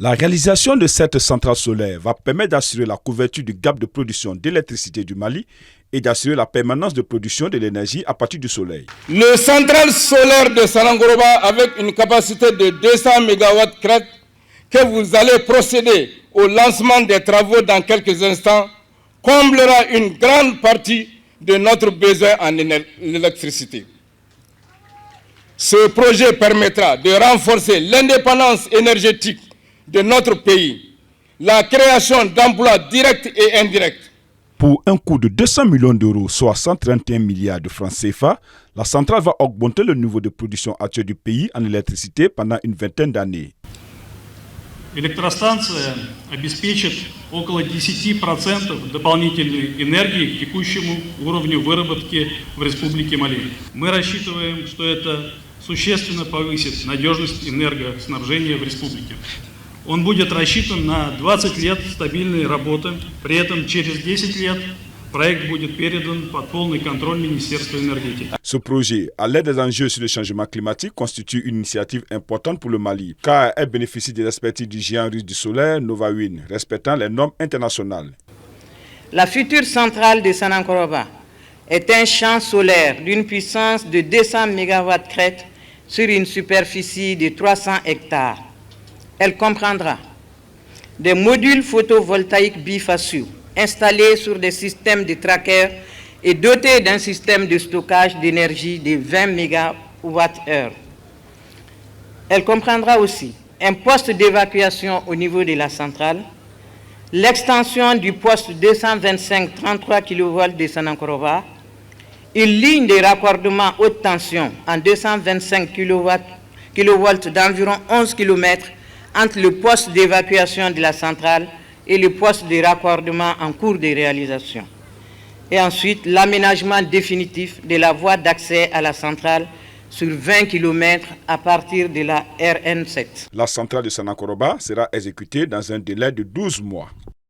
La réalisation de cette centrale solaire va permettre d'assurer la couverture du gap de production d'électricité du Mali et d'assurer la permanence de production de l'énergie à partir du soleil. Le centrale solaire de Sanangoroba, avec une capacité de 200 MW crête, que vous allez procéder au lancement des travaux dans quelques instants, comblera une grande partie de notre besoin en électricité. Ce projet permettra de renforcer l'indépendance énergétique de notre pays, la création d'emplois directs et indirects. Pour un coût de 200 millions d'euros, soit 131 milliards de francs CFA, la centrale va augmenter le niveau de production actuel du pays en électricité pendant une vingtaine d'années. Электростанция обеспечит около 10% дополнительной энергии к текущему уровню выработки в Республике Мали. Мы рассчитываем, что это существенно повысит надежность энергоснабжения в республике. Он будет рассчитан на 20 лет стабильной работы, при этом через 10 лет проект будет передан под полный контроль Министерства энергетики. Ce projet, à l'aide des enjeux sur le changement climatique, constitue une initiative importante pour le Mali, car elle bénéficie des expertises du géant russe du solaire, Novawind, respectant les normes internationales. La future centrale de Sanangoroba est un champ solaire d'une puissance de 200 MW crête sur une superficie de 300 hectares. Elle comprendra des modules photovoltaïques bifaciaux installés sur des systèmes de trackers et dotés d'un système de stockage d'énergie de 20 MWh. Elle comprendra aussi un poste d'évacuation au niveau de la centrale, l'extension du poste 225-33 kV de Sanangoroba, une ligne de raccordement haute tension en 225 kV d'environ 11 km entre le poste d'évacuation de la centrale et le poste de raccordement en cours de réalisation. Et ensuite, l'aménagement définitif de la voie d'accès à la centrale sur 20 km à partir de la RN7. La centrale de Sanangoroba sera exécutée dans un délai de 12 mois.